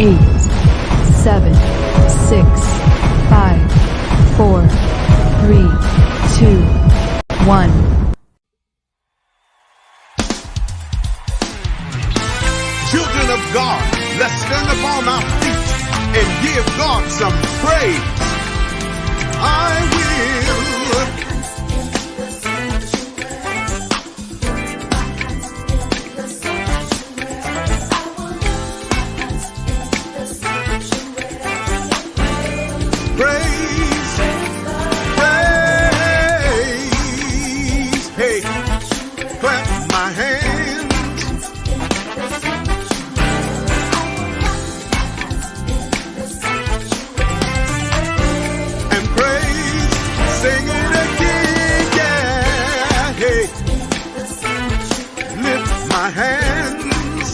8, 7, 6, 5, 4, 3, 2, 1. Children of God, let's stand upon our feet and give God some praise. I will. Praise, praise, hey, clap my hands. And praise, sing it again, yeah, hey, lift my hands,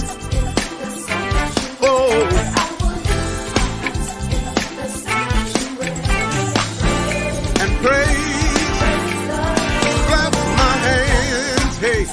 oh. Praise, clap my hands, hey.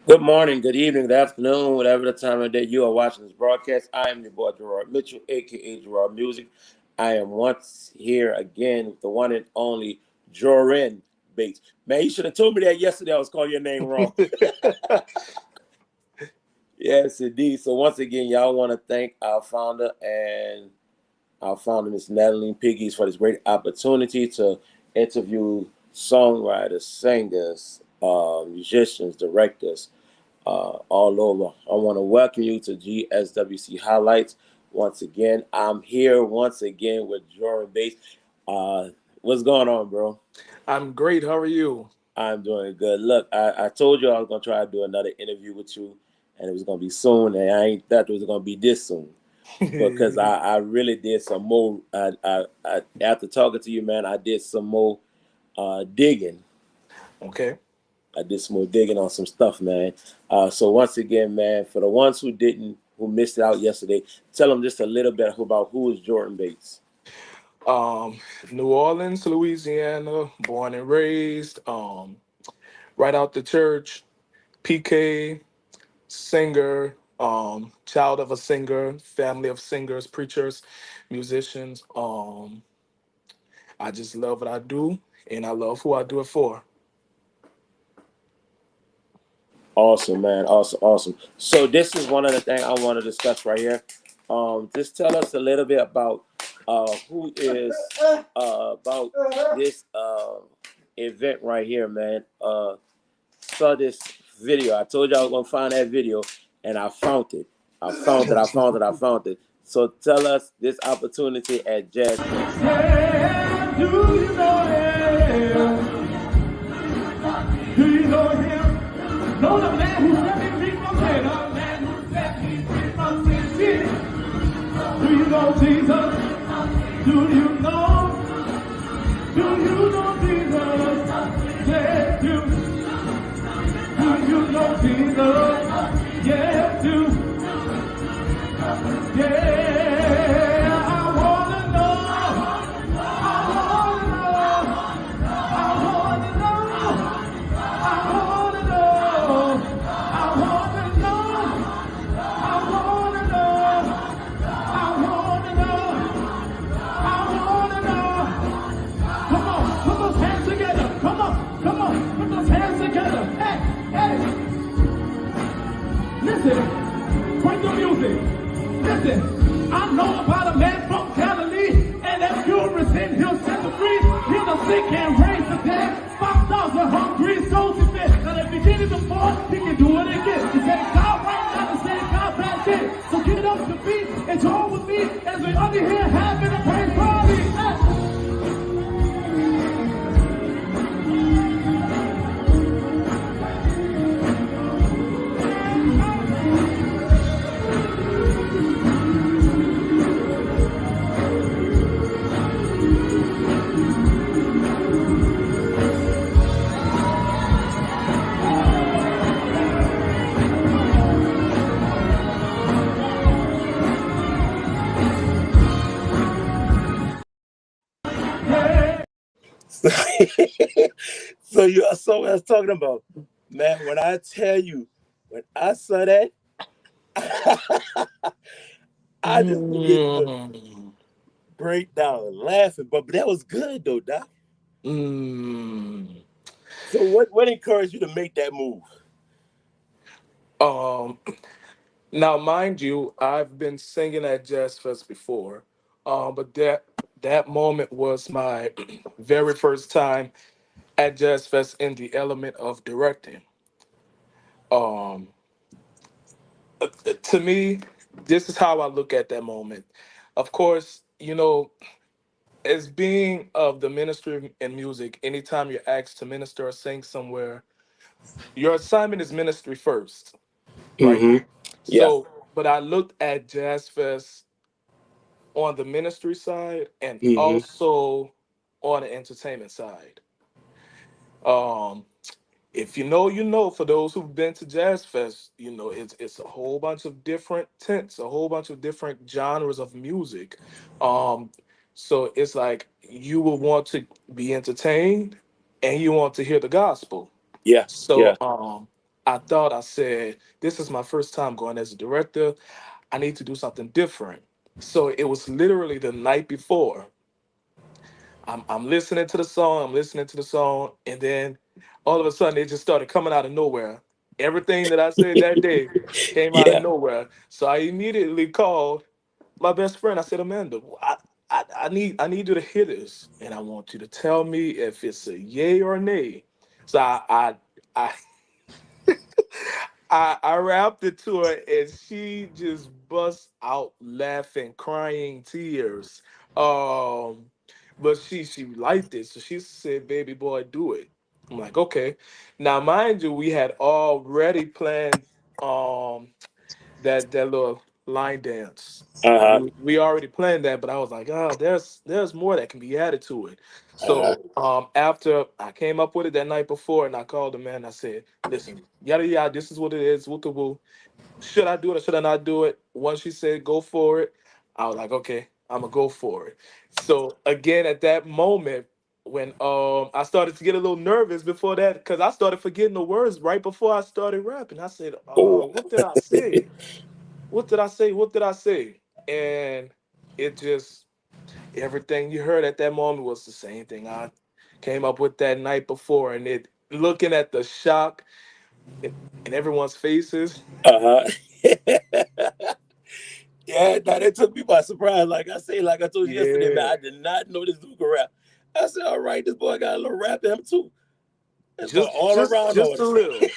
Good morning, good evening, good afternoon, whatever the time of day you are watching this broadcast. I am your boy Gerard Mitchell, aka Gerard Music. I am once here again with the one and only Joren Bates. Man, you should have told me that yesterday. I was calling your name wrong. Yes, indeed. So once again, y'all want to thank our founder Miss Natalie Piggies, for this great opportunity to interview songwriters, singers, musicians, directors, all over. I want to welcome you to GSWC Highlights. Once again, I'm here once again with Joren Bates. What's going on, bro? I'm great. How are you? I'm doing good. Look, I told you I was going to try to do another interview with you, and it was going to be soon, and I ain't thought it was going to be this soon. Because I really did some more. I after talking to you, man, I did some more digging. Okay. I did some more digging on some stuff, man. So once again, man, for the ones who missed it out yesterday, tell them just a little bit about who is Joren Bates. New Orleans, Louisiana, born and raised. Right out the church, PK, singer, child of a singer, family of singers, preachers, musicians. I just love what I do, and I love who I do it for. Awesome, man. Awesome. So this is one of the things I want to discuss right here. Just tell us a little bit about who is about this event right here, man. Saw this video. I told you I was gonna find that video, and I found it. I found it. So tell us this opportunity at Jazz. Yeah, do you know him? Do you know him? Know the man who set me free from sin. The man who set me free from sin. Do you know Jesus? Do you know? Do you know Jesus? Yes, you. Do you know Jesus? Yes, you. Yeah, I wanna know. Listen, bring the music. Listen. I know about a man from Galilee, and that pure sin, he'll set the free. He'll the sick and raise the dead. 5,000 hungry souls he fed. Now at the beginning before, he can do it again. He said, God right now, the same God back then. So get up to feet and join with me as we under here having a praise party. So you saw what I was talking about, man. When I tell you, when I saw that, I just began to Mm. break down laughing. But that was good though, Doc. Mm. So what encouraged you to make that move? Um, Now, mind you, I've been singing at Jazz Fest before, but that moment was my very first time at Jazz Fest in the element of directing. Um, to me, this is how I look at that moment. Of course, as being of the ministry in music, anytime you're asked to minister or sing somewhere, your assignment is ministry first, right? Mm-hmm. Yeah. So, but I looked at Jazz Fest on the ministry side and Mm-hmm. also on the entertainment side. Um, if you know, you know. For those who've been to Jazz Fest, it's a whole bunch of different tents, a whole bunch of different genres of music. Um, so it's like you will want to be entertained and you want to hear the gospel. Yeah. Yeah. So I said, this is my first time going as a director. I need to do something different. So it was literally the night before. I'm listening to the song, and then all of a sudden it just started coming out of nowhere. Everything that I said that day came out of Yeah. nowhere. So I immediately called my best friend. I said, Amanda, I need you to hear this, and I want you to tell me if it's a yay or a nay. So I I rapped it to her and she just bust out laughing, crying tears. Um, but she liked it, so she said, "Baby boy, do it." I'm like, "Okay." Now, mind you, we had already planned um that little line dance. Uh-huh. We already planned that, but I was like, "Oh, there's more that can be added to it." Uh-huh. So after I came up with it that night before, and I called the man, I said, "Listen, yada yada, this is what it is. Woo woo. Should I do it or should I not do it?" Once she said go for it, I was like, "Okay, I'm gonna go for it." So again, at that moment, when I started to get a little nervous before that, because I started forgetting the words right before I started rapping. I said, Oh. "What did I say? What did I say? What did I say?" And it just everything you heard at that moment was the same thing I came up with that night before, and it looking at the shock in everyone's faces. Uh-huh. Yeah, no, that took me by surprise. Like I say, like I told you yesterday, man, Yeah, I did not know this dude could rap. I said, all right, this boy got a little rap in him too. This boy just all just around just a artist. little,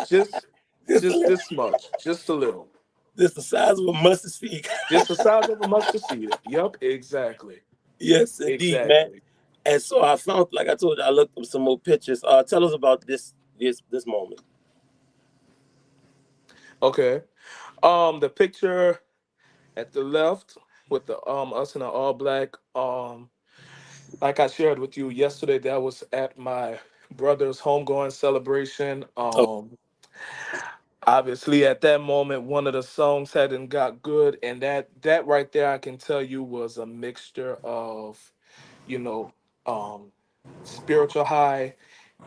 just Just a just little, this much, just a little, just the size of a mustard seed. just the size of a mustard seed. Yup, exactly, Yes, indeed, man. exactly. And so I found, like I told you, I looked up some more pictures. Tell us about this moment. Okay. The picture at the left with the us in an all black like I shared with you yesterday, that was at my brother's homegoing celebration. Oh, Obviously, at that moment, one of the songs hadn't got good, and that right there, I can tell you, was a mixture of, you know, um, spiritual high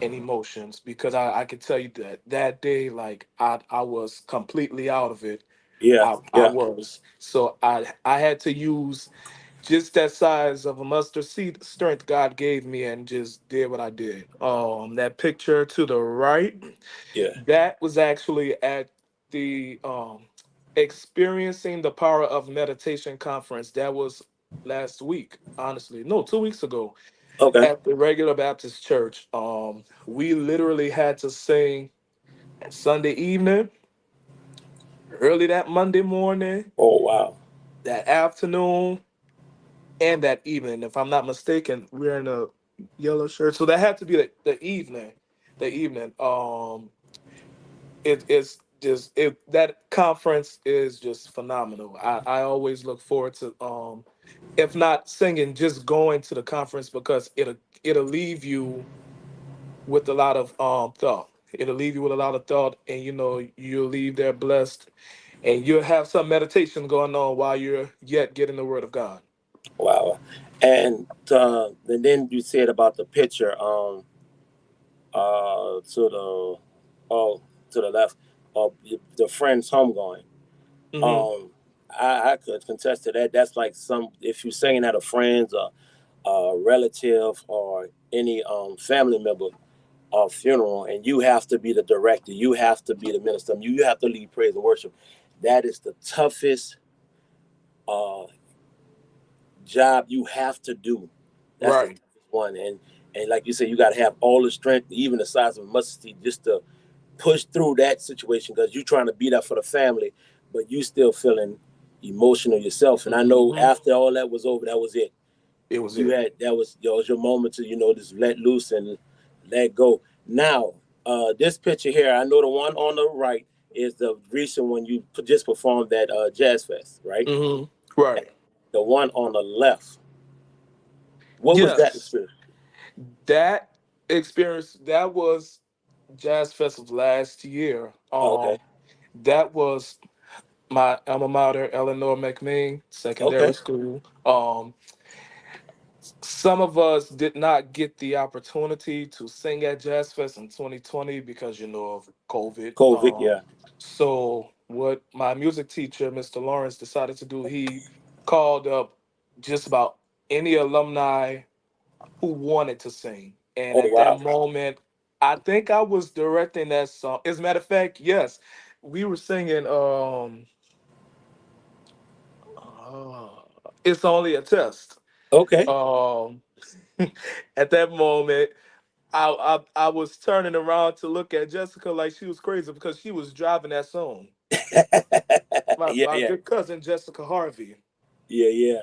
and emotions, because I can tell you that that day, like I was completely out of it. yeah, I yeah, was. So I had to use just that size of a mustard seed strength God gave me and just did what I did. That picture to the right, yeah. that was actually at the experiencing the power of meditation conference. That was last week, honestly. No, 2 weeks ago Okay. at the regular Baptist church. We literally had to sing Sunday evening, early that Monday morning, Oh wow. that afternoon, and that evening. If I'm not mistaken, we're in a yellow shirt. So that had to be the evening. The evening. It's just that conference is just phenomenal. I always look forward to if not singing, just going to the conference because it'll leave you with a lot of thought. It'll leave you with a lot of thought, and you'll leave there blessed, and you'll have some meditation going on while you're yet getting the word of God. Wow. And then you said about the picture to the oh to the left of the friend's homegoing. Hmm. Um I could contest to that. That's like some if you're singing at a friend's or a relative or any family member funeral, and you have to be the director, you have to be the minister, you have to lead praise and worship. That is the toughest uh, job you have to do. That's the Right. toughest one, and like you said, you got to have all the strength, even the size of a mustard seed, just to push through that situation because you're trying to be there for the family, but you still feeling emotional yourself. And I know Hmm. after all that was over, that was it. It was You it. had that was your moment to just let loose and let go. Now, this picture here, I know the one on the right is the recent one you just performed at Jazz Fest, right? Hmm. Right. The one on the left, what was that Yes. experience? That experience, that was Jazz Festival last year. Oh, okay, That was my alma mater, Eleanor McMing okay, Secondary School. Some of us did not get the opportunity to sing at Jazz Fest in 2020 because of COVID. COVID, yeah. So what my music teacher, Mr. Lawrence, decided to do, he called up just about any alumni who wanted to sing. And Oh at that wow, moment, I think I was directing that song. As a matter of fact, yes, we were singing uh, It's Only a Test. okay. Um at that moment, I was turning around to look at Jessica like she was crazy because she was driving that song. My Yeah, my yeah, good cousin Jessica Harvey. yeah, yeah,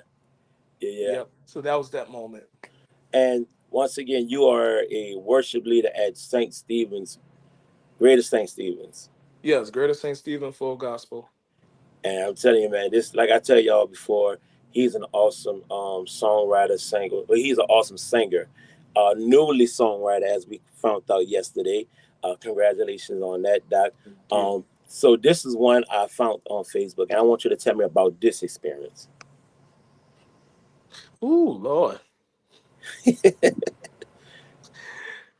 yeah, yeah. Yep. So that was that moment. And once again, you are a worship leader at St. Stephen's, Greater St. Stephen's. Yes, Greater St. Stephen Full Gospel. And I'm telling you, man, this like I tell y'all before, he's an awesome songwriter, singer. But he's an awesome singer, newly songwriter, as we found out yesterday. Congratulations on that, Doc. Thank you. So this is one I found on Facebook, and I want you to tell me about this experience. Ooh, Lord.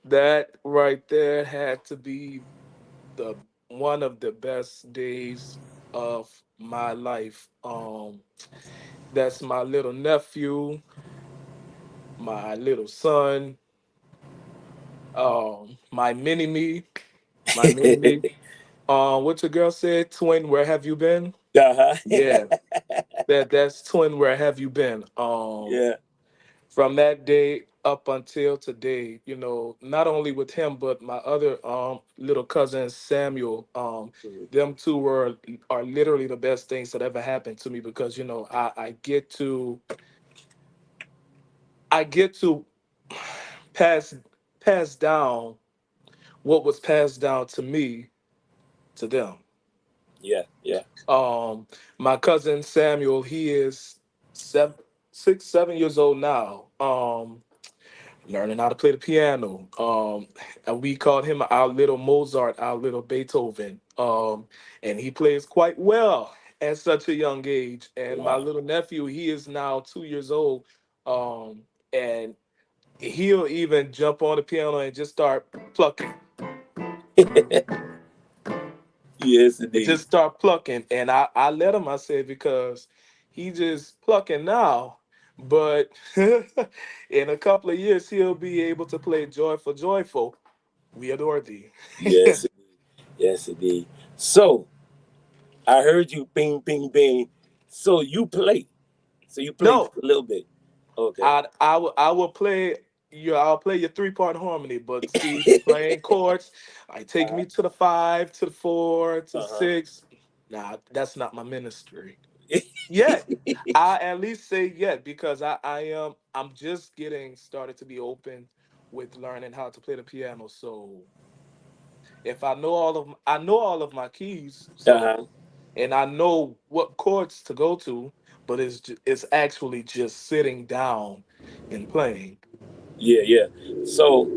That right there had to be the one of the best days of my life. That's my little nephew, my little son, my mini me, my mini me. What your girl said, twin, where have you been? Uh-huh. Yeah, that's twin, where have you been? Yeah. From that day up until today, not only with him but my other little cousin Samuel. Them two are literally the best things that ever happened to me because I get to pass pass down what was passed down to me to them. Yeah. Yeah. Um, my cousin Samuel, he is 7 6 7 years old now. Learning how to play the piano. And we called him our little Mozart, our little Beethoven. And he plays quite well at such a young age. And my Wow. little nephew, he is now 2 years old. And he'll even jump on the piano and just start plucking. Yes, And indeed. just start plucking. And I let him, I said, because he just plucking now. But in a couple of years, he'll be able to play joyful, joyful. We adore thee. Yes, yes, indeed. So, I heard you bing bing bing. So you play. So you played No, a little bit. Okay. I will play I'll play your 3-part harmony, but see, playing chords, I take me to the 5, to the 4, to the Uh 6. Nah, that's not my ministry. huh. Yet. I at least say yet because I'm just getting started to be open with learning how to play the piano. So if I know all of my keys, Uh so huh. and I know what chords to go to, but it's actually just sitting down and playing. Yeah, yeah. So,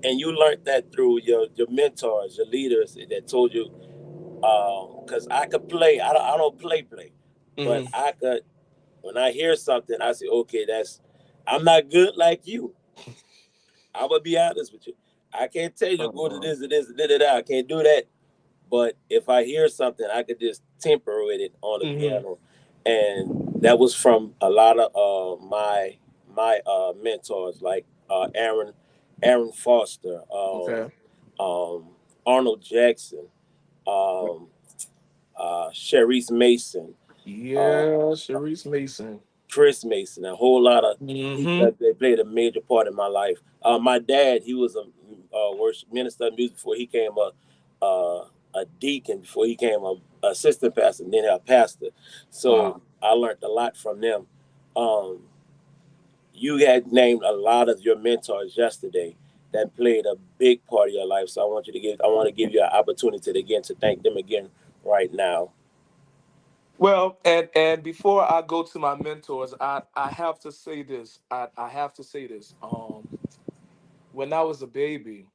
and you learned that through your mentors, your leaders that told you. Because I could play. I don't play, but Hmm. I could. When I hear something, I say, okay, that's. I'm not good like you. I'm gonna be honest with you. I can't tell you to go to Uh, this and this and da da da. I can't do that. But if I hear something, I could just temper with it on the hmm. piano, and that was from a lot of my mentors like Aaron Foster, Okay. um, Arnold Jackson, um, Sharice Mason, uh, Yeah, Sharice Mason. Chris Mason, a whole lot of people Hmm. that they played a major part in my life. My dad, he was a worship minister of music before he came a deacon, before he came a assistant pastor, and then a pastor. So Wow. I learned a lot from them. Um, you had named a lot of your mentors yesterday that played a big part of your life. So I want to give you an opportunity to, again to thank them again right now. Well, and before I go to my mentors, I have to say this. I have to say this. When I was a baby,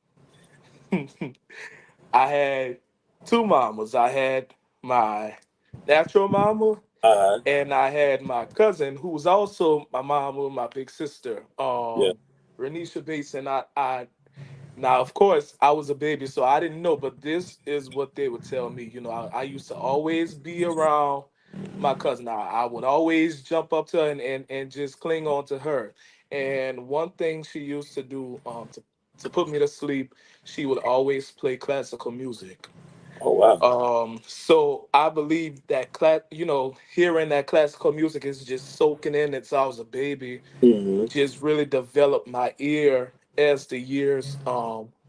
I had two mamas. I had my natural mama, Uh huh. and I had my cousin, who was also my mama, my big sister, Yeah. Renisha Bates. And now, of course, I was a baby, so I didn't know, but this is what they would tell me. I used to always be around my cousin. I would always jump up to her and just cling on to her. And one thing she used to do to put me to sleep, she would always play classical music. Oh wow. So I believe that hearing that classical music is just soaking in. It's I was a baby, Hmm. just really developed my ear as the years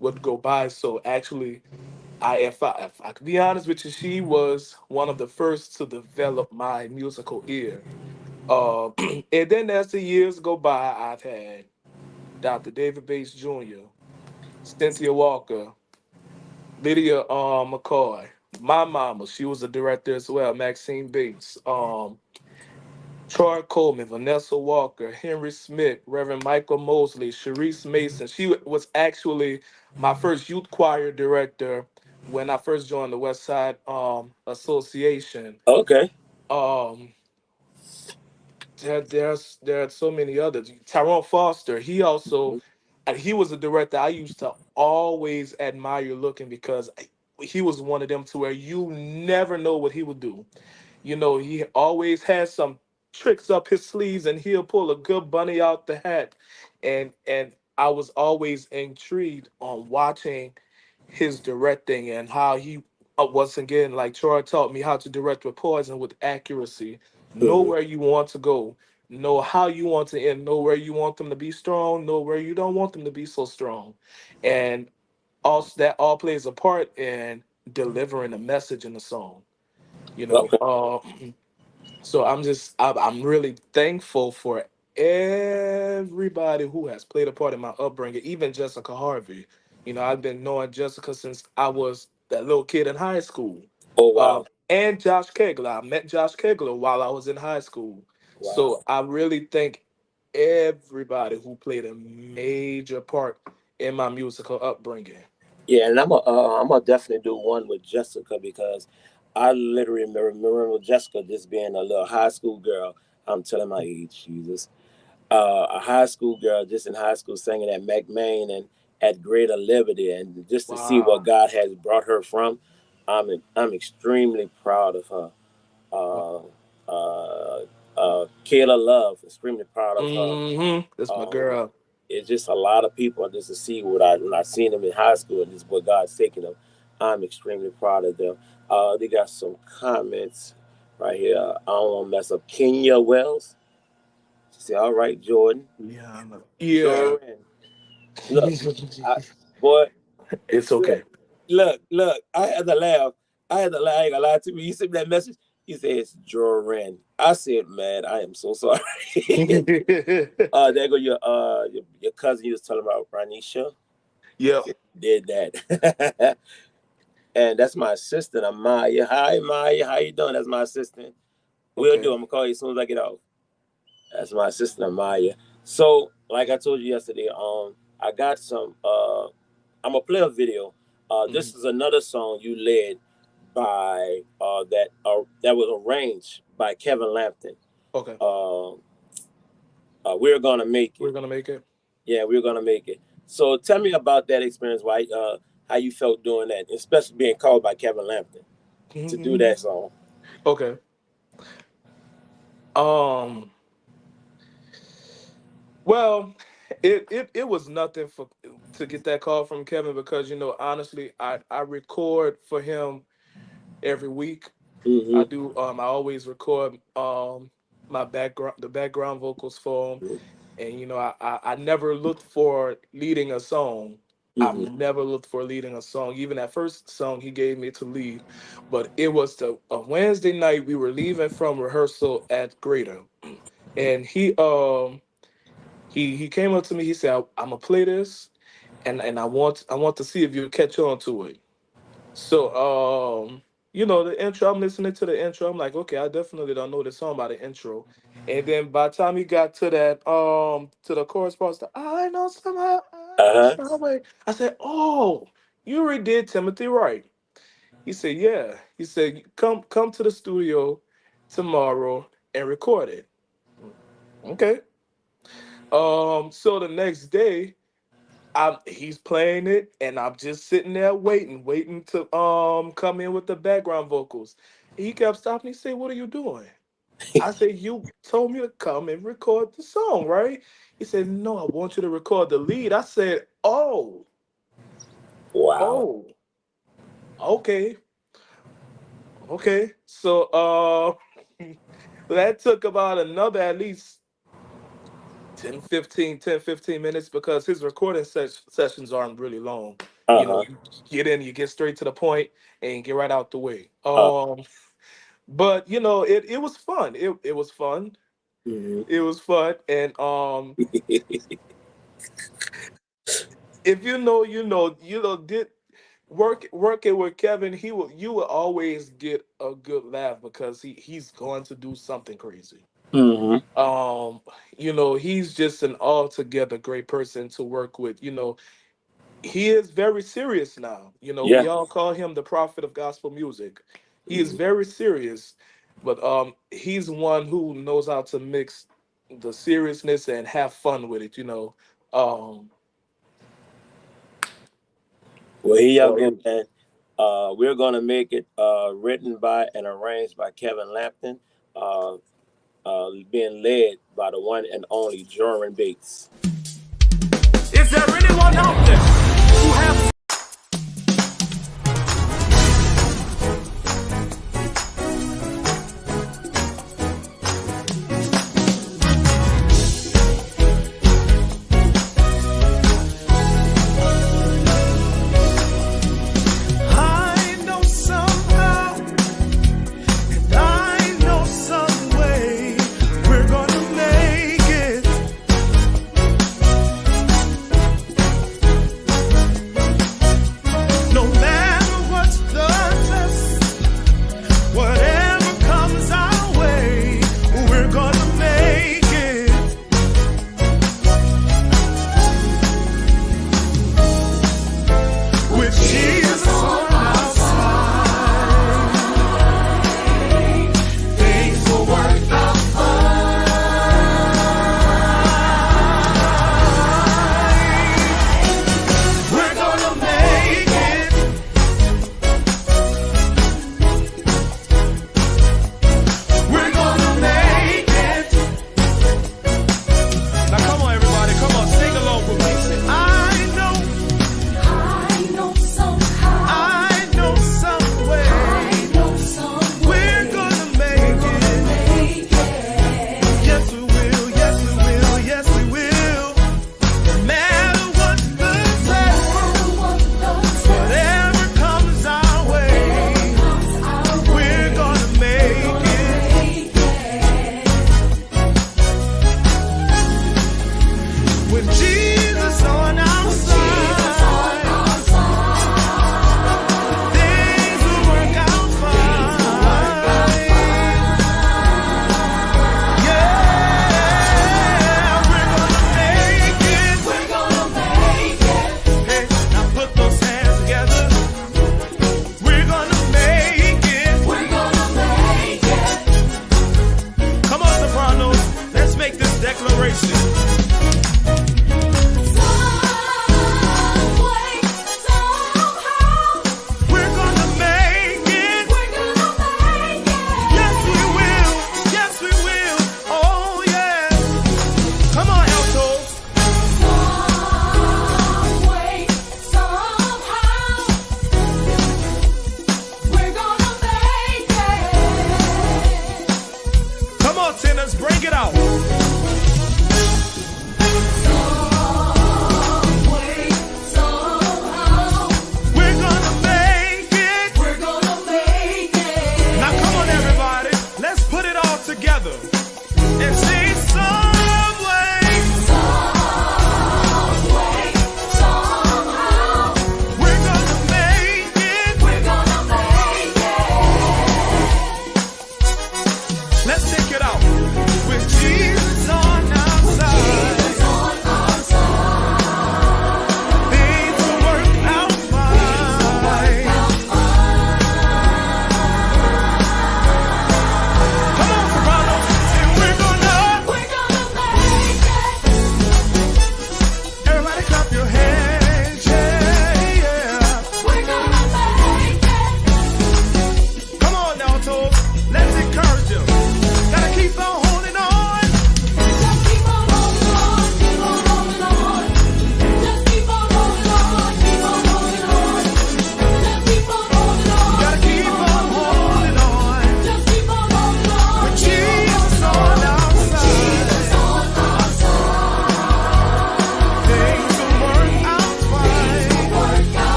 would go by. So actually, if I could be honest with you, she was one of the first to develop my musical ear. And then as the years go by, I've had Dr. David Bates Jr., Cynthia Walker, Lydia McCoy, my mama, she was a director as well, Maxine Bates, Troy Coleman, Vanessa Walker, Henry Smith, Reverend Michael Mosley, Sharice Mason. She was actually my first youth choir director when I first joined the West Side Association. Okay. Um, there are so many others. Tyrone Foster, he was a director I used to always admire looking because he was one of them to where you never know what he would do. He always has some tricks up his sleeves and he'll pull a good bunny out the hat. And I was always intrigued on watching his directing and how he once again, like Troy taught me how to direct with poise and with accuracy. Know Hmm. where you want to go, know how you want to end, know where you want them to be strong, know where you don't want them to be so strong. And also that all plays a part in delivering a message in the song. You know, Okay. so I'm really thankful for everybody who has played a part in my upbringing, even Jessica Harvey. I've been knowing Jessica since I was that little kid in high school. Oh wow. And Josh Kegler. I met Josh Kegler while I was in high scholl. Wow. So I really thank everybody who played a major part in my musical upbringing. Yeah, and I'm gonna definitely do one with Jessica because I literally remember Jessica just being a little high school girl. I'm telling my age, Jesus. A high school girl just in high school singing at McMain and at Greater Liberty, and just to see what Wow. God has brought her from, I'm extremely proud of her. Uh, Kayla Love, extremely proud of her. That's my Um, girl. it's just a lot of people just to see what I when I seen them in high school and just what God's taking them. I'm extremely proud of them. They got some comments right here. I don't want to mess up. Kenya Wells. She said, "All right, Jordan." Yeah, I know. Yeah. Joren. Look, boy, It's look, okay. look. I had to laugh. I had to laugh. I ain't gonna lie to me. You sent me that message. He said it's Joren. I said, man, I am so sorry. There go your cousin you was telling about, Ranisha. Yep. Did that. And that's my assistant, Amaya. Hi, Amaya. How you doing? That's my assistant. We'll Okay. do. I'm gonna call you as soon as I get off. That's my assistant, Amaya. So, like I told you yesterday, I got some. I'm gonna play a video. This is another song you led by that was arranged by Kevin Lampton. Okay. We're gonna make it. We're gonna make it. Yeah, we're gonna make it. So tell me about that experience. Why? How you felt doing that, especially being called by Kevin Lampton to do that song. Okay. Well, it was nothing to get that call from Kevin because honestly I record for him every week. I do I always record the background vocals for him, and I never looked for leading a song. I've never looked for leading a song. Even that first song he gave me to lead, but it was a Wednesday night. We were leaving from rehearsal at Greater, and he came up to me. He said, "I'm gonna play this, and I want to see if you catch on to it." So the intro. I'm listening to the intro. I'm like, okay, I definitely don't know this song by the intro. And then by the time he got to that to the chorus part, I know somehow. I said, "Oh, you redid Timothy Wright." He said, "Yeah." He said, "Come to the studio tomorrow and record it." Okay. So the next day, he's playing it, and I'm just sitting there waiting to come in with the background vocals. He kept stopping. He said, "What are you doing?" I said, "You told me to come and record the song, right?" He said, "No, I want you to record the lead." I said, "Oh, wow, okay." So that took about another at least 10-15 minutes because his recording sessions aren't really long. You get in, you get straight to the point, and get right out the way. But it was fun. It was fun. It was fun, and if did working with Kevin, you will always get a good laugh because he's going to do something crazy. He's just an altogether great person to work with. He is very serious now. We all call him the prophet of gospel music. He is very serious, but he's one who knows how to mix the seriousness and have fun with it. Well, here y'all go, man. We're gonna make it. Written by and arranged by Kevin Lampton. Being led by the one and only Joren Bates. Is there anyone out there who has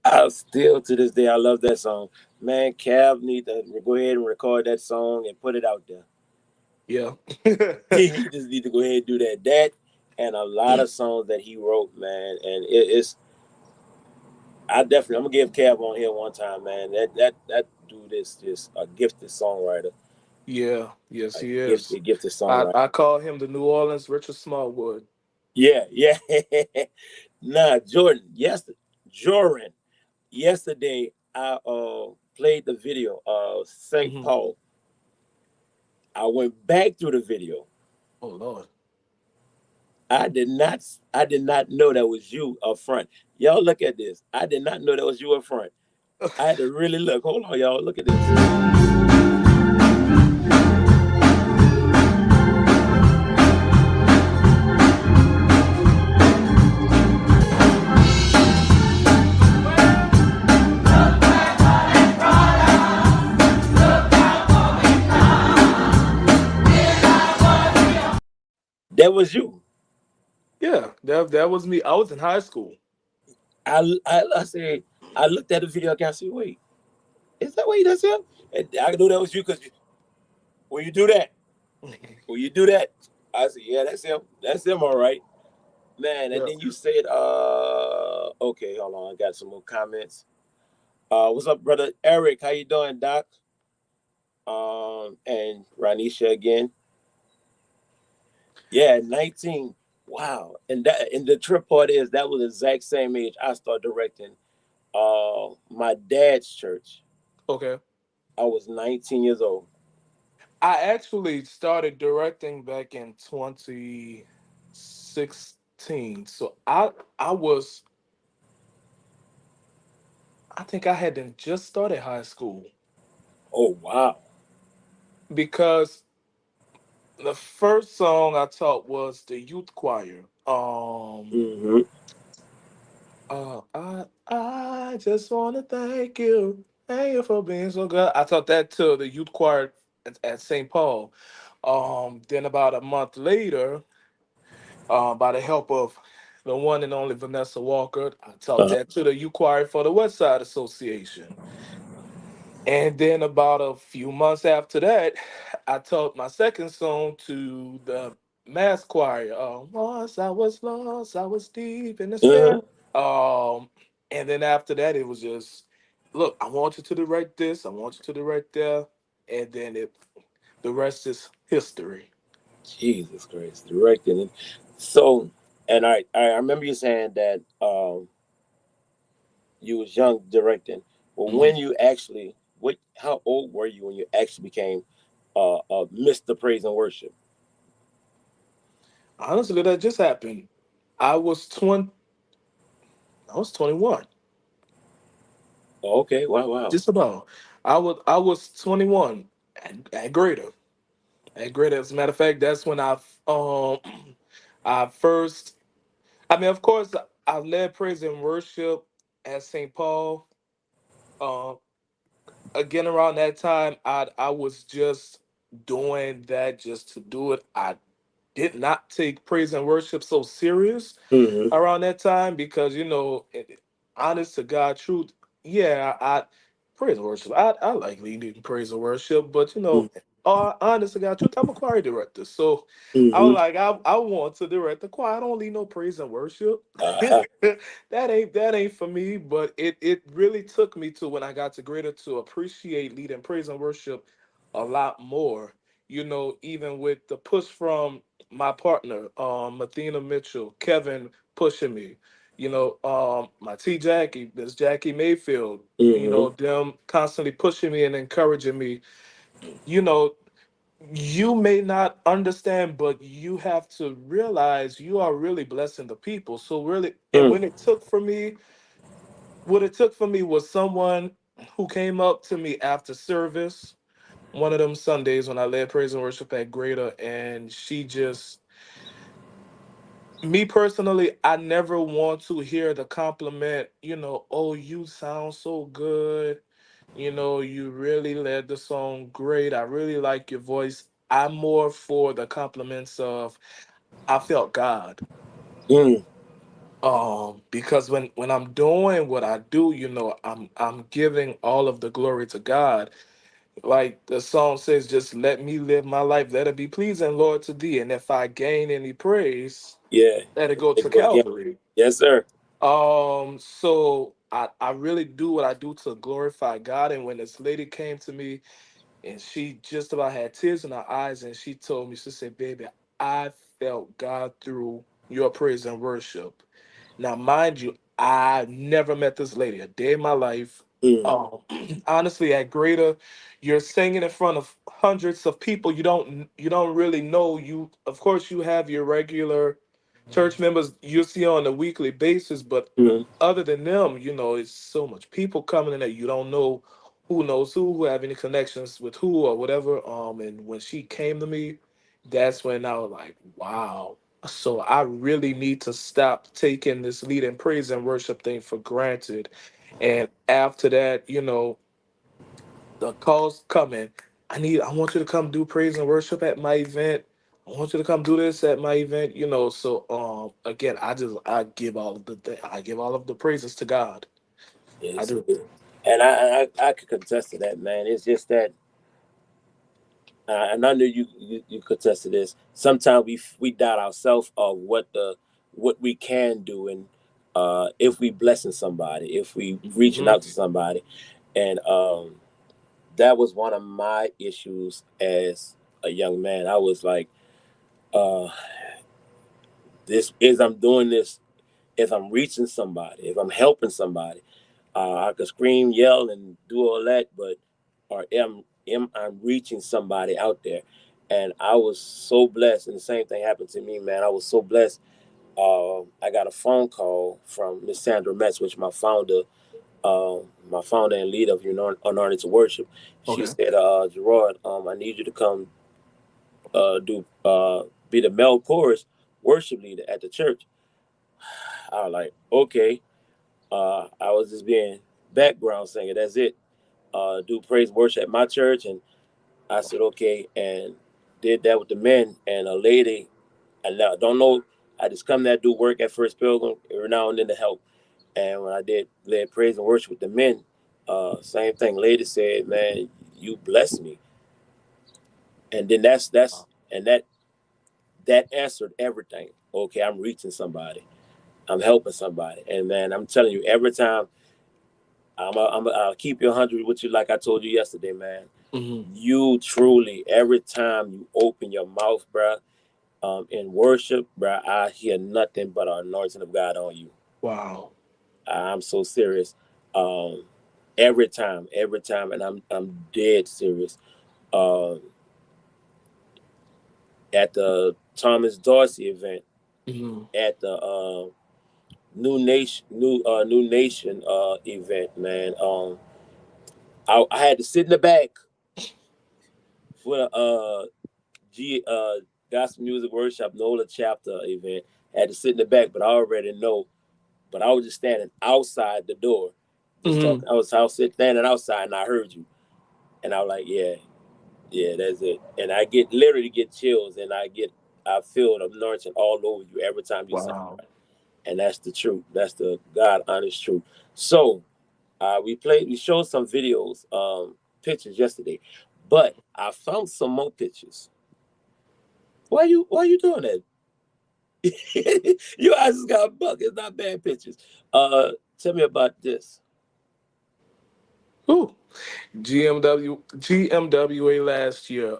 I still to this day I love that song. Man, Cav need to go ahead and record that song and put it out there. Yeah. He just need to go ahead and do that. That and a lot of songs that he wrote, man. And it's I definitely I'm gonna give Cav on here one time, man. That dude is just a gifted songwriter, Yeah. Yes, a he is. gifted I songwriter. I call him the New Orleans Richard Smallwood. Yeah, yeah. Nah, Jordan. Yes, Joren. Yesterday I played the video of Saint Hmm. Paul. I went back through the video. Oh Lord. I did not know that was you up front. Y'all look at this. I did not know that was you up front. I had to really look. Hold on, y'all. Look at this. That was you. Yeah, that was me. I was in high school. I said I looked at the video again. I said, wait, is that way that's him? And I knew that was you because when you do that, when you do that, I said, yeah, that's him. That's him, all right, man. And Yeah. then you said, okay, hold on, I got some more comments. What's up, brother Eric? How you doing, Doc? And Ranisha again. Yeah, 19. Wow. And the trip part is that was the exact same age I started directing my dad's church. Okay. I was 19 years old. I actually started directing back in 2016. So I think I hadn't just started high school Oh wow. because the first song I taught was the youth choir. Mm-hmm. I just want to thank you for being so good. I taught that to the youth choir at St. Paul. Then about a month later, by the help of the one and only Vanessa Walker, I taught Uh-huh. that to the youth choir for the West Side Association. And then about a few months after that, I taught my second song to the mass choir. Once I was lost, I was deep in despair. Uh-huh. And then after that, it was just, look, I want you to direct this, I want you to direct there, and then the rest is history. Jesus Christ, directing it. So, and I remember you saying that you was young directing. Well, Mhm. when you actually, how old were you when you actually became Mr. Praise and Worship? Honestly, that just happened. I was 20, I was 21, Oh, okay, wow, wow. just about. I was 21 at Greater. At Greater, as a matter of fact, that's when um I first. I mean, of course, I led praise and worship at St. Paul. Um, Again, around that time, I was just doing that just to do it. I did not take praise and worship so serious Mm-hmm. around that time because honest to God, truth, yeah, I praise and worship. I like leading praise and worship, but honest to God, truth, I'm a choir director, so I was Mm-hmm. like, I want to direct the choir. I don't lead no praise and worship. Uh-huh. That ain't for me. But it really took me to when I got to Greater to appreciate leading praise and worship a lot more. Even with the push from my partner, Athena Mitchell, Kevin pushing me, my T Jackie, Miss Jackie Mayfield, Mm-hmm. them constantly pushing me and encouraging me. You know, you may not understand, but you have to realize you are really blessing the people. So really, and Mm. what it took for me was someone who came up to me after service, one of them Sundays when I led praise and worship at Greater, and she just, me personally, I never want to hear the compliment, oh, you sound so good. You really led the song great. I really like your voice. I'm more for the compliments of, I felt God. Mm. Because when I'm doing what I do, I'm giving all of the glory to God. Like the song says, just let me live my life, let it be pleasing, Lord, to thee. And if I gain any praise, Yeah. let it go It to go again. Calvary. Yes, sir. So I really do what I do to glorify God. And when this lady came to me and she just about had tears in her eyes, and she told me, she said, baby, I felt God through your praise and worship. Now, mind you, I never met this lady a day in my life. Mm, Um, Honestly, at Greater, you're singing in front of hundreds of people. You don't really know. You, of course, you have your regular church members you see on a weekly basis, but mm, other than them, it's so much people coming in that you don't know who knows who have any connections with who or whatever. And when she came to me, that's when I was like, wow. So I really need to stop taking this lead in praise and worship thing for granted. And after that, the calls coming. I want you to come do praise and worship at my event. I want you to come do this at my event. So again, I give all of I give all of the praises to God. I yes. do. And I could contest to that, man. It's just that, and I knew you contest to this. Sometimes we doubt ourselves of what we can do, and if we blessing somebody, if we reaching Hmm. out to somebody, and that was one of my issues as a young man. I was like, uh, this is I'm doing this, if I'm reaching somebody, if I'm helping somebody. I could scream, yell, and do all that, but or am I reaching somebody out there? And I was so blessed, and the same thing happened to me, man. I was so blessed. I got a phone call from Miss Sandra Metz, which my founder and leader of Anointed to Worship. She Okay. said, Gerard, I need you to come do be the male chorus worship leader at the church. I was like, okay. I was just being background singer. That's it. Do praise worship at my church, and I said okay, and did that with the men. And a lady, I don't know. I just come there do work at First Pilgrim every now and then to help. And when I did led praise and worship with the men, same thing. Lady said, "Man, you bless me." And then that's and that answered everything. Okay, I'm reaching somebody. I'm helping somebody. And man, I'm telling you, every time I'll keep you 100 with you, like I told you yesterday, man. Hmm. You truly, every time you open your mouth, bruh, in worship, bruh, I hear nothing but an anointing of God on you. Wow. I'm so serious. Um, every time, and I'm dead serious. Um, at the Thomas Dorsey event, Hmm. at the New Nation event, man. I had to sit in the back for the G Gospel Music Workshop NOLA chapter event. I had to sit in the back, but I already know. But I was just standing outside the door, just Hmm. talking. I was sitting standing outside, and I heard you, and I was like, yeah, yeah, that's it. And I literally get chills, and I feel the anointing all over you every time you sing. Wow. And that's the truth. That's the God honest truth. So we showed some videos, pictures yesterday, but I found some more pictures. Why you doing that? Your eyes just got a buck. It's not bad pictures. Tell me about this. Ooh. GMWA last year.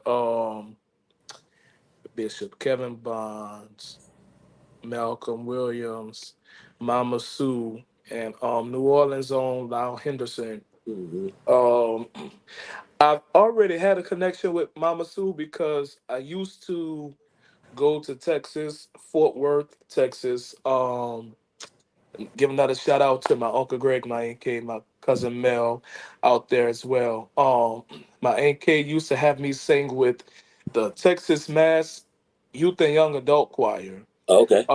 Bishop Kevin Bonds, Malcolm Williams, Mama Sue, and New Orleans own Lyle Henderson. Hmm. Um, I've already had a connection with Mama Sue because I used to go to Texas, Fort Worth, Texas. Give another shout out to my uncle Greg, my Aunt K, my cousin Mel out there as well. My Aunt K used to have me sing with the Texas Mass Youth and Young Adult Choir. Okay.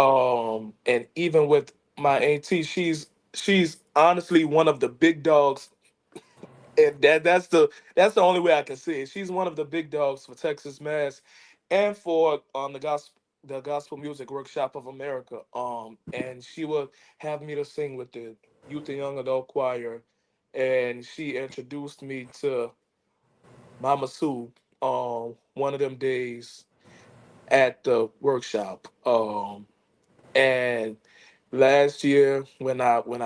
And even with my auntie, she's honestly one of the big dogs, and that's the only way I can see it. She's one of the big dogs for Texas Mass, and for the gospel. the Gospel Music Workshop of America. And she would have me to sing with the youth and young adult choir, and she introduced me to Mama Sue one of them days at the workshop. And last year when I went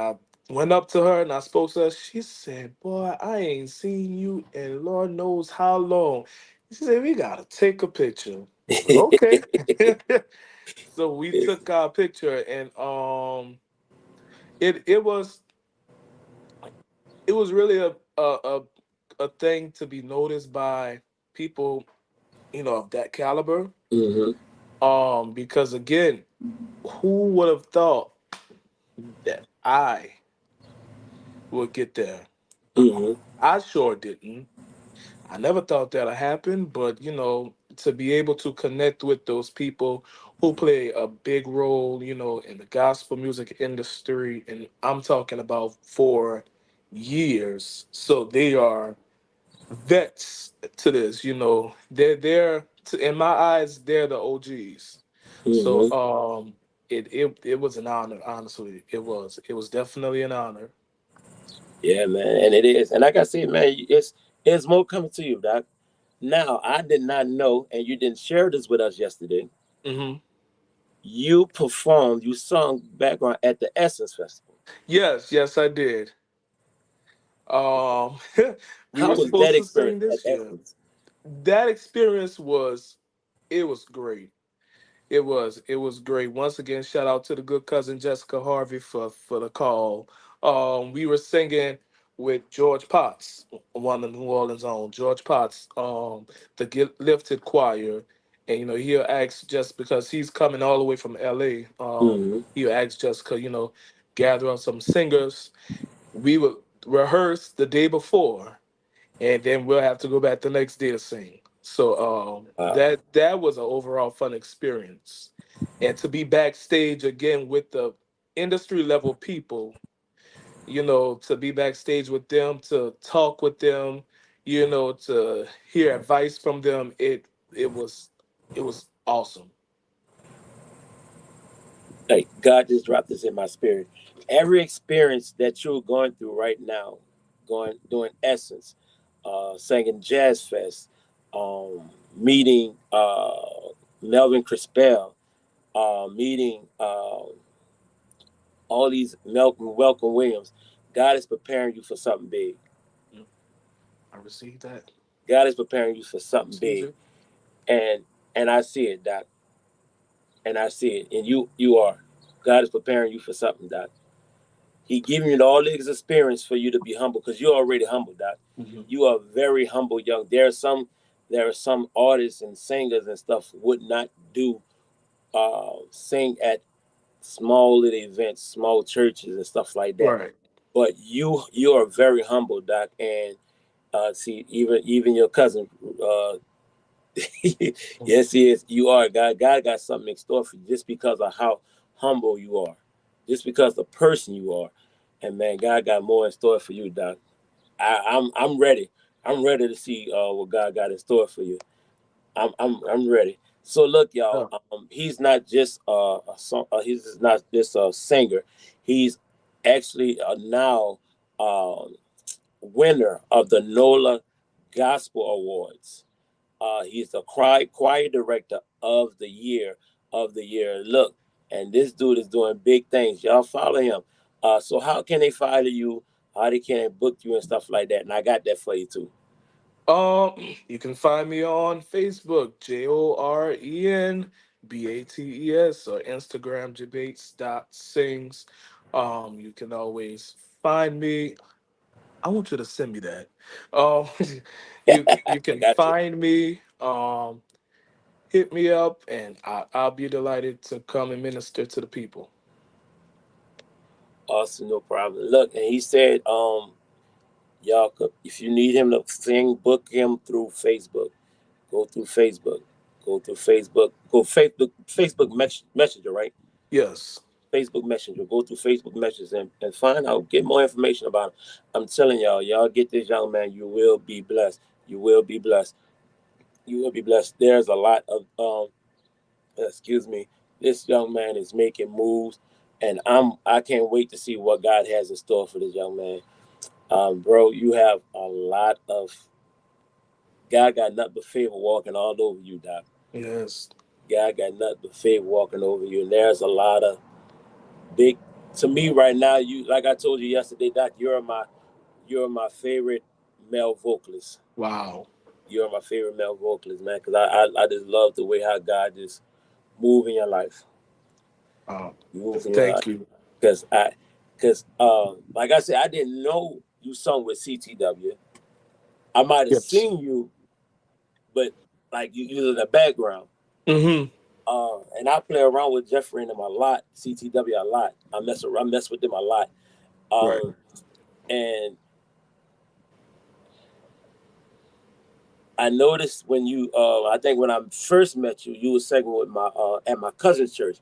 up to her and I spoke to her, she said, "Boy, I ain't seen you in Lord knows how long." She said, "We gotta take a picture." I was okay. So we took our picture, and it was it was really a thing to be noticed by people, of that caliber. Mm-hmm. Because again, who would have thought that I would get there? Mm-hmm. I sure didn't. I never thought that'd happen, but to be able to connect with those people who play a big role, in the gospel music industry, and I'm talking about for years. So they are vets to this, in my eyes, they're the OGs. So Mm-hmm. it was an honor, honestly. It was definitely an honor. Yeah, man, and it is. And like I said, man, it's more coming to you, Doc. Now, I did not know, and you didn't share this with us yesterday. Hmm. You performed, you sung background at the Essence Festival. Yes, yes, I did. Um, we How were was that supposed to experience sing at this year. Essence? That experience was great. It was great. Once again, shout out to the good cousin Jessica Harvey for the call. We were singing with George Potts, one of New Orleans' own George Potts, the Lifted Choir, and he'll ask just because he's coming all the way from L.A. Mm-hmm. He'll ask Jessica, gather up some singers. We would rehearse the day before, and then we'll have to go back the next day to sing. So Wow. that was an overall fun experience, and to be backstage again with the industry level people, to be backstage with them, to talk with them, to hear advice from them, it was awesome. Like God just dropped this in my spirit. Every experience that you're going through right now, going doing Essence, singing Jazz Fest, meeting Melvin Crispell, meeting all these Malcolm Welcome Williams. God is preparing you for something big. Mm, I received that. God is preparing you for I something received big, it. and I see it, Doc, and I see it, and you are. God is preparing you for something, Doc. He giving you all this experience for you to be humble because you're already humble, Doc. Hmm. You are very humble, young. There are some artists and singers and stuff would not do sing at small little events, small churches and stuff like that. Right. But you are very humble, Doc, and see even your cousin. Yes, he is. You are. God got something in store for you just because of how humble you are, just because the person you are, and man, God got more in store for you, Doc. I'm ready. I'm ready to see what God got in store for you. I'm ready. So look, y'all. Yeah. He's not just a song. He's not just a singer. He's actually now winner of the NOLA Gospel Awards. He's the choir director of the year Look, and this dude is doing big things. Y'all follow him. So how can they follow you? How they can book you and stuff like that? And I got that for you too. Um, you can find me on Facebook, JorenBates, or Instagram, Jabates.sings. You can always find me. I want you to send me that. Um, you I can got you. find me. Hit me up, and I'll be delighted to come and minister to the people. Awesome, no problem. Look, and he said, y'all, if you need him to sing, book him through Facebook. Go through Facebook. Go through Facebook. Go Facebook Messenger, right? Yes. Facebook Messenger. Go through Facebook Messenger and find out, get more information about him. I'm telling y'all get this young man. You will be blessed. You will be blessed. You will be blessed. There's a lot of excuse me, this young man is making moves, and I can't wait to see what God has in store for this young man. Bro, you have a lot of God got nothing but favor walking all over you, Doc. Yes. God got nothing but favor walking over you, and there's a lot of big. To me, right now, you like I told you yesterday, Doc. You're my favorite male vocalist. Wow. You're my favorite male vocalist, man, because I just love the way how God just move in your life, Wow. move in your life. Thank you. Because like I said, I didn't know you sung with CTW. I might have Yes. seen you, but like you was in the background. Mm-hmm. And I play around with Jeffrey and them a lot, CTW a lot. I mess with them a lot. Right. And I noticed when I think when I first met you, you were singing with my at my cousin's church,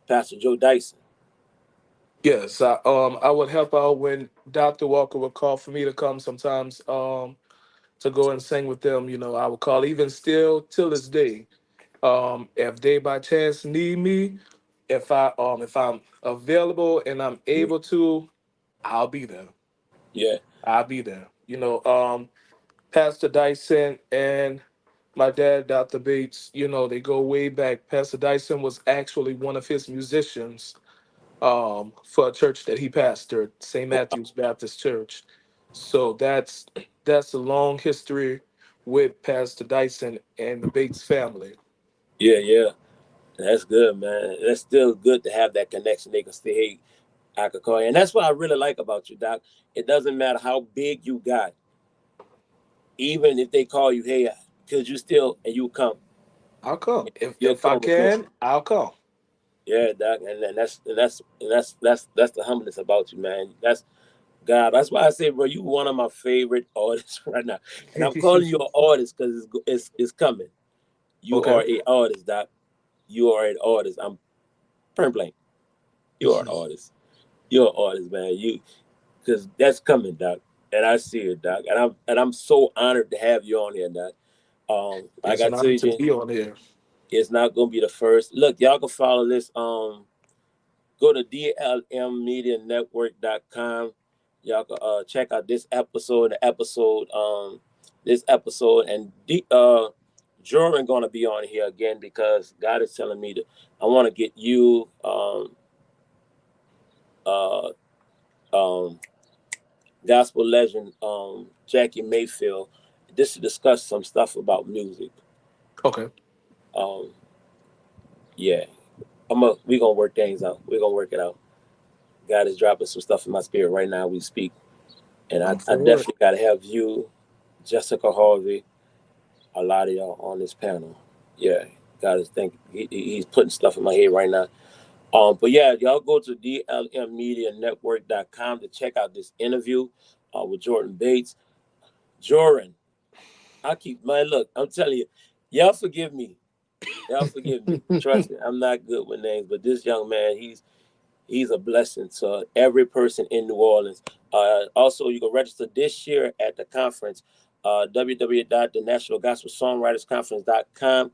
Pastor Joe Dyson. Yes. I would help out when Dr. Walker would call for me to come sometimes to go and sing with them. I would call even still till this day. If they by chance need me, if I'm available and I'm able to, I'll be there. Yeah, I'll be there. Pastor Dyson and my dad, Dr. Bates, they go way back. Pastor Dyson was actually one of his musicians for a church that he pastored, St. Matthew's Baptist Church. So that's a long history with Pastor Dyson and the Bates family. yeah, yeah. That's good, man. That's still good to have that connection. They can still, hey, I could call you, and that's what I really like about you, Doc. It doesn't matter how big you got, even if they call you, hey, could you still and you come, I'll come. If you'll if I come with more. can, I'll come. Yeah, Doc, and that's the humbleness about you, man. That's God. That's why I say, bro, you one of my favorite artists right now, and I'm calling you an artist because it's coming. You are Okay. a artist, Doc. You are an artist. I'm point blank. You are an artist. You're an artist, man. You because that's coming, Doc. And I see it, Doc. And I'm so honored to have you on here, Doc. Like It's I an honor told to you, be on here. it's not gonna be the first. Look, y'all can follow this. Go to dlmmedianetwork.com. Y'all can check out this episode, this episode, and Joren gonna be on here again because God is telling me to. I want to get you, uh, um, gospel legend, Jackie Mayfield, just to discuss some stuff about music. Okay. Um, yeah, we gonna work things out. We're gonna work it out. God is dropping some stuff in my spirit right now. We speak. And I, I'm I for it. definitely got to have you, Jessica Harvey, a lot of y'all on this panel. Yeah, God is he's putting stuff in my head right now. But yeah, y'all go to dlmmedianetwork.com to check out this interview with Jordan Bates. Joren, man, look, I'm telling you, y'all forgive me. Y'all forgive me. Trust me, I'm not good with names, but this young man, he's a blessing to every person in New Orleans. Also, you can register this year at the conference, www.thenationalgospelsongwritersconference.com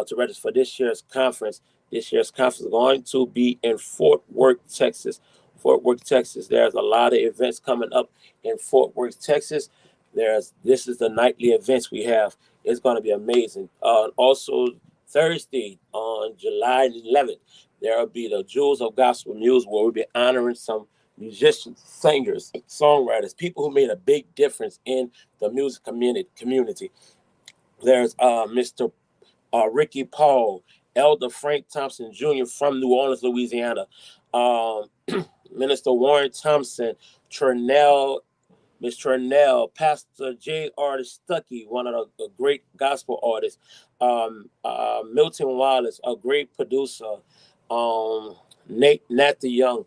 to register for this year's conference. This year's conference is going to be in Fort Worth, Texas. Fort Worth, Texas. There's a lot of events coming up in Fort Worth, Texas. This is the nightly events we have. It's going to be amazing. Also, Thursday on July 11th, there will be the Jewels of Gospel Music, where we'll be honoring some musicians, singers, songwriters, people who made a big difference in the music community. There's Mr. Ricky Paul, Elder Frank Thompson Jr. from New Orleans, Louisiana, um, Minister Warren Thompson, Turnell Miss Turnell, Pastor Gerard Stuckey, one of the great gospel artists, Milton Wallace, a great producer, Nat the Young.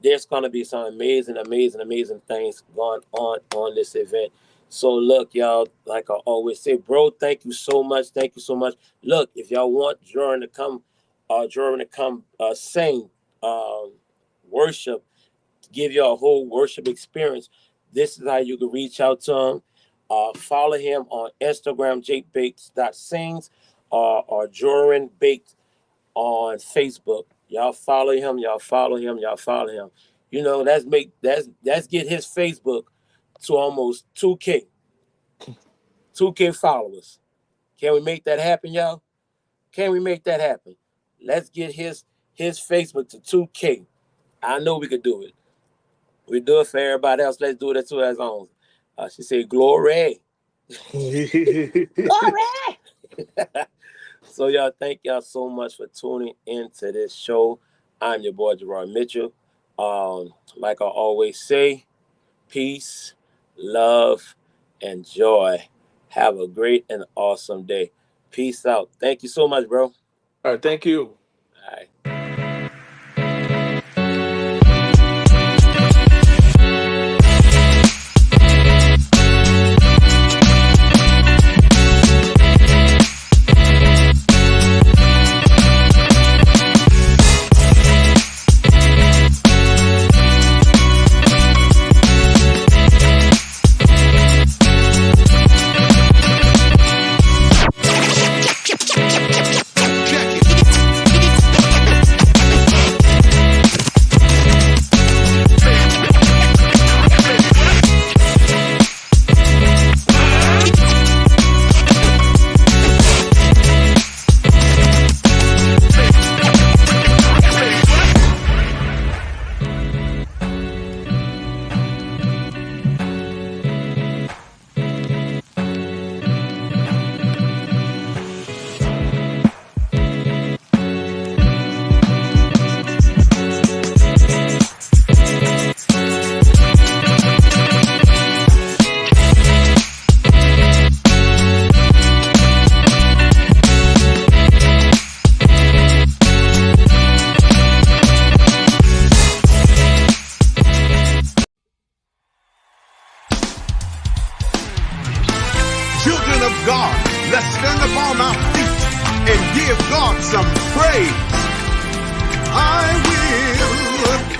There's going to be some amazing, amazing, amazing things going on this event. So look, y'all, like I always say, bro, thank you so much. Thank you so much. Look, if y'all want Joren to come sing, worship, give you a whole worship experience. This is how you can reach out to him. Follow him on Instagram, jakebates.sings, or Joren Bates, on Facebook. Y'all follow him. Y'all follow him. Y'all follow him. You know, let's get his Facebook to almost 2K followers. Can we make that happen, y'all? Can we make that happen? Let's get his Facebook to 2K. I know we could do it. We do it for everybody else. Let's do it to our own. She said, "Glory." Glory. So y'all, thank y'all so much for tuning into this show. I'm your boy Gerard Mitchell. Like I always say, peace, love, and joy. Have a great and awesome day. Peace out. Thank you so much, bro. All right, thank you. All right. Children of God, let's stand upon our feet and give God some praise. I will